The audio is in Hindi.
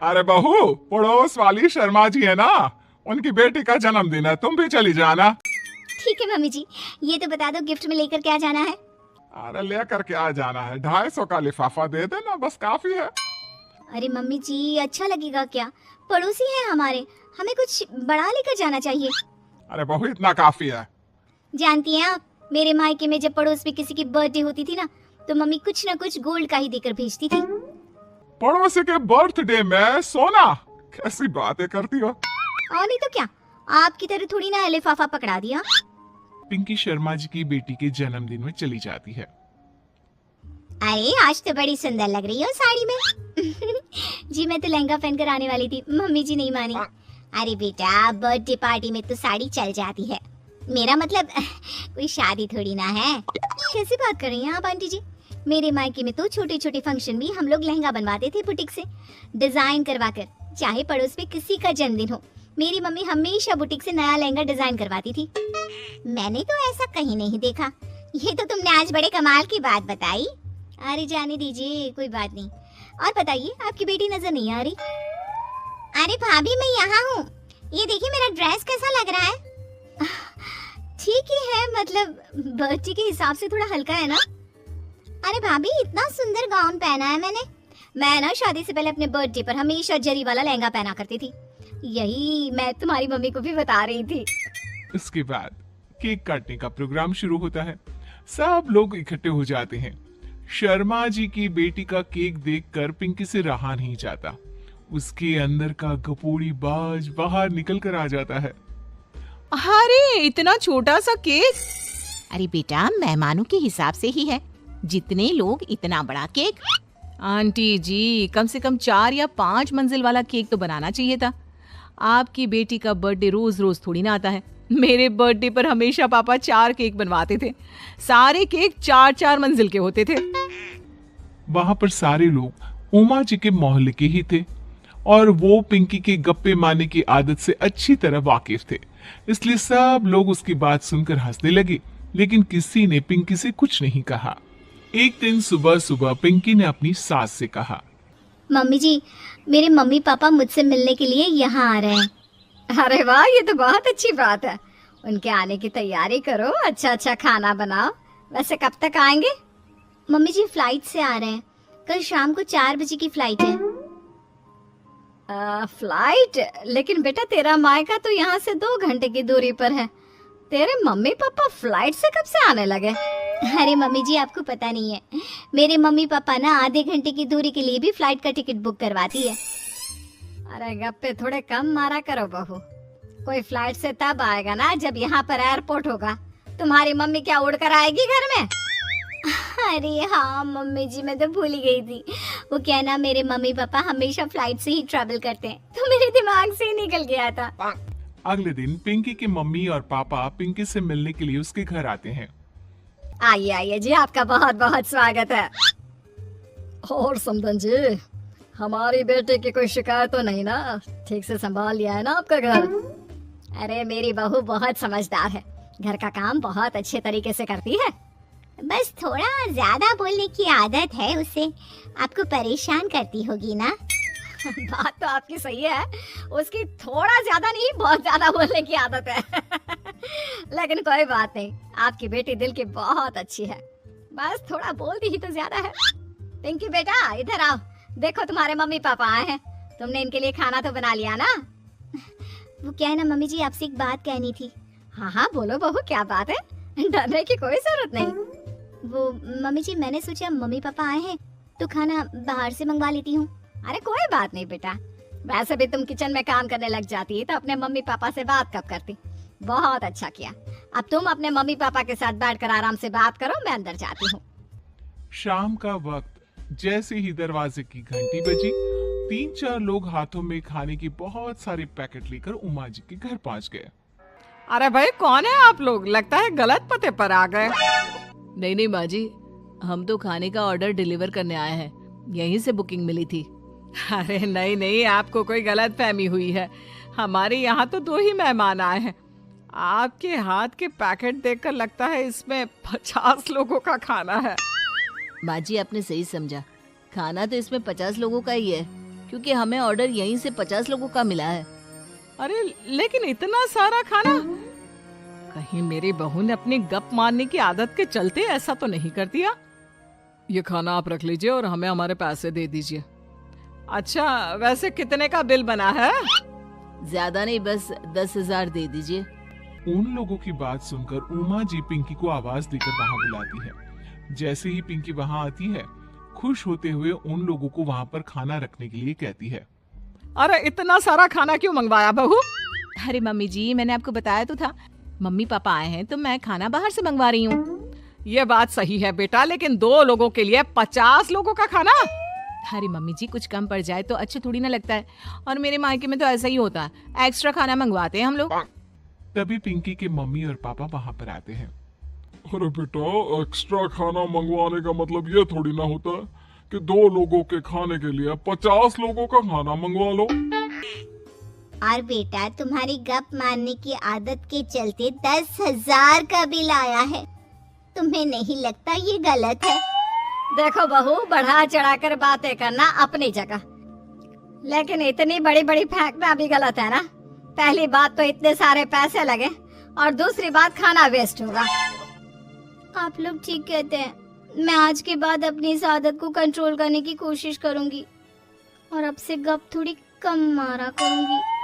अरे बहू, पड़ोस वाली शर्मा जी है ना, उनकी बेटी का जन्मदिन है, तुम भी चली जाना। ठीक है मम्मी जी, ये तो बता दो गिफ्ट में लेकर क्या जाना है। अरे लेकर के आ जाना है, 250 का लिफाफा दे देना, बस काफी है। अरे मम्मी जी, अच्छा लगेगा क्या? पड़ोसी हैं हमारे, हमें कुछ बड़ा लेकर जाना चाहिए। अरे बहू, इतना काफी है। जानती हैं आप, मेरे मायके में जब पड़ोस में किसी की बर्थडे होती थी ना, तो मम्मी कुछ ना कुछ गोल्ड का ही देकर भेजती थी। पड़ोसी के बर्थडे में सोना? कैसी बातें करती हो। और नहीं तो क्या, आपकी तरह थोड़ी ना लिफाफा पकड़ा दिया। पिंकी शर्मा जी की बेटी के जन्मदिन में चली जाती है। अरे आज तो बड़ी सुंदर लग रही हो साड़ी में। जी मैं तो लहंगा पहनकर आने वाली थी, मम्मी जी नहीं मानी। अरे बेटा, बर्थडे पार्टी में तो साड़ी चल जाती है, मेरा मतलब कोई शादी थोड़ी ना है। कैसी बात कर रही हैं आप आंटी जी? मेरे मायके में तो छोटे छोटे फंक्शन भी हम लोग लहंगा बनवाते थे बुटीक से, डिजाइन करवाकर। चाहे पड़ोस में किसी का जन्मदिन हो, मेरी मम्मी हमेशा बुटीक से नया लहंगा डिजाइन करवाती थी। मैंने तो ऐसा कहीं नहीं देखा, ये तो तुमने आज बड़े कमाल की बात बताई। अरे जाने दीजिए, कोई बात नहीं। और बताइए, आपकी बेटी नजर नहीं आ रही। अरे भाभी, मैं यहाँ हूँ, ये देखिए मेरा ड्रेस कैसा लग रहा है। ठीक ही है, मतलब बर्थडे के हिसाब से थोड़ा हल्का है ना। अरे भाभी, इतना सुंदर गाउन पहना है मैंने। मैं ना शादी से पहले अपने बर्थडे पर हमेशा जरी वाला लहंगा पहना करती थी, यही मैं तुम्हारी मम्मी को भी बता रही थी। इसके बाद केक काटने का प्रोग्राम शुरू होता है। सब लोग इकट्ठे हो जाते हैं। शर्मा जी की बेटी का केक देखकर पिंकी से रहा नहीं जाता। उसके अंदर का गपोड़ी बाज बाहर निकल कर आ जाता है। अरे इतना छोटा सा केक! अरे बेटा, मेहमानों के हिसाब से ही है, जितने लोग इतना बड़ा केक। आंटी जी, कम से कम 4 या 5 मंजिल वाला केक तो बनाना चाहिए था। आपकी बेटी का बर्थडे रोज रोज थोड़ी ना आता है। मेरे बर्थडे पर हमेशा पापा 4 केक बनवाते थे, सारे केक 4-4 मंजिल के होते थे। वहां पर सारे लोग उमा जी के मोहल्ले के ही थे और वो पिंकी के गप्पे मारने की आदत से अच्छी तरह वाकिफ थे, इसलिए सब लोग उसकी बात सुनकर हंसने लगे, लेकिन किसी ने पिंकी से कुछ नहीं कहा। एक दिन सुबह सुबह पिंकी ने अपनी सास से कहा, मम्मी जी, मेरे मम्मी पापा मुझसे मिलने के लिए यहाँ आ रहे हैं। अरे वाह, ये तो बहुत अच्छी बात है। उनके आने की तैयारी करो, अच्छा अच्छा खाना बनाओ। वैसे कब तक आएंगे? मम्मी जी फ्लाइट से आ रहे हैं, कल शाम को 4 बजे की फ्लाइट है। फ्लाइट? लेकिन बेटा, तेरा मायका तो यहाँ से 2 घंटे की दूरी पर है, तेरे मम्मी पापा फ्लाइट से कब से आने लगे? अरे मम्मी जी, आपको पता नहीं है, मेरे मम्मी पापा ना आधे घंटे की दूरी के लिए भी फ्लाइट का टिकट बुक करवाती है। अरे गप्पे थोड़े कम मारा करो बहू, कोई फ्लाइट से तब आएगा ना जब यहाँ पर एयरपोर्ट होगा। तुम्हारी मम्मी क्या उड़कर आएगी घर में? अरे हाँ मम्मी जी, मैं तो भूल ही गई थी। वो क्या ना, मेरे मम्मी पापा हमेशा फ्लाइट से ही ट्रैवल करते हैं, तो मेरे दिमाग से ही निकल गया था। अगले दिन पिंकी के मम्मी और पापा पिंकी से मिलने के लिए उसके घर आते हैं। आइए आइए जी, आपका बहुत बहुत स्वागत है। और समदन जी, हमारी बेटे की कोई शिकायत तो नहीं ना? ठीक से संभाल लिया है ना आपका घर? अरे मेरी बहू बहुत समझदार है, घर का काम बहुत अच्छे तरीके से करती है। बस थोड़ा ज्यादा बोलने की आदत है उसे, आपको परेशान करती होगी ना। बात तो आपकी सही है, उसकी थोड़ा ज्यादा नहीं बहुत ज्यादा बोलने की आदत है। लेकिन कोई बात नहीं, आपकी बेटी दिल की बहुत अच्छी है, बस थोड़ा बोलती ही तो ज्यादा है। पिंकी बेटा, इधर आओ, देखो तुम्हारे मम्मी पापा आए हैं, तुमने इनके लिए खाना तो बना लिया ना? वो क्या है ना मम्मी जी, आपसे एक बात कहनी थी। हाँ हाँ बोलो बहू, क्या बात है? डरने की कोई जरूरत नहीं। वो मम्मी जी, मैंने सोचा मम्मी पापा आए हैं तो खाना बाहर से मंगवा लेती हूँ। अरे कोई बात नहीं बेटा, वैसे भी तुम किचन में काम करने लग जाती तो अपने मम्मी पापा से बात कब करती। बहुत अच्छा किया, अब तुम अपने मम्मी पापा के साथ बैठकर आराम से बात करो, मैं अंदर जाती हूँ। शाम का वक्त जैसे ही दरवाजे की घंटी बजी, 3-4 लोग हाथों में खाने की बहुत सारे पैकेट लेकर उमा जी के घर पहुंच गए। अरे भाई, कौन है आप लोग? लगता है गलत पते पर आ गए। नहीं नहीं माँ जी, हम तो खाने का ऑर्डर डिलीवर करने आए हैं, यहीं से बुकिंग मिली थी। अरे नहीं नहीं, आपको कोई गलत फहमी हुई है, हमारे यहाँ तो 2 ही मेहमान आए हैं। आपके हाथ के पैकेट देखकर लगता है इसमें 50 लोगों का खाना है। माँ जी, आपने सही समझा, खाना तो इसमें 50 लोगों का ही है, क्योंकि हमें ऑर्डर यहीं से 50 लोगों का मिला है। अरे लेकिन इतना सारा खाना, कहीं मेरी बहू ने अपनी गप मारने की आदत के चलते ऐसा तो नहीं कर दिया? ये खाना आप रख लीजिए और हमें हमारे पैसे दे दीजिए। अच्छा, वैसे कितने का बिल बना है? ज्यादा नहीं, बस 10,000 दे दीजिए। उन लोगों की बात सुनकर उमा जी पिंकी को आवाज देकर वहां बुलाती है। जैसे ही पिंकी वहां आती है, खुश होते हुए उन लोगों को वहां पर खाना रखने के लिए कहती है। अरे इतना सारा खाना क्यों मंगवाया बहू? अरे मम्मी जी, मैंने आपको बताया तो था, मम्मी पापा आए हैं तो मैं खाना बाहर से मंगवा रही हूँ। ये बात सही है बेटा, लेकिन 2 लोगों के लिए 50 लोगों का खाना? अरे मम्मी जी, कुछ कम पड़ जाए तो अच्छा थोड़ी ना लगता है, और मेरे मायके में तो ऐसा ही होता है, एक्स्ट्रा खाना मंगवाते हैं हम लोग। तभी पिंकी के मम्मी और पापा वहां पर आते हैं। अरे बेटा, एक्स्ट्रा खाना मंगवाने का मतलब ये थोड़ी ना होता है कि 2 लोगों के खाने के लिए 50 लोगों का खाना मंगवा लो। और बेटा, तुम्हारी गप मारने की आदत के चलते 10,000 का बिल आया है। तुम्हें नहीं लगता ये गलत है? देखो बहू, बढ़ा चढ़ाकर बातें करना अपनी जगह, लेकिन इतनी बड़ी बड़ी फेंकना भी गलत है ना। पहली बात तो इतने सारे पैसे लगे, और दूसरी बात खाना वेस्ट होगा। आप लोग ठीक कहते हैं। मैं आज के बाद अपनी इस आदत को कंट्रोल करने की कोशिश करूंगी और अब से गप थोड़ी कम मारा करूंगी।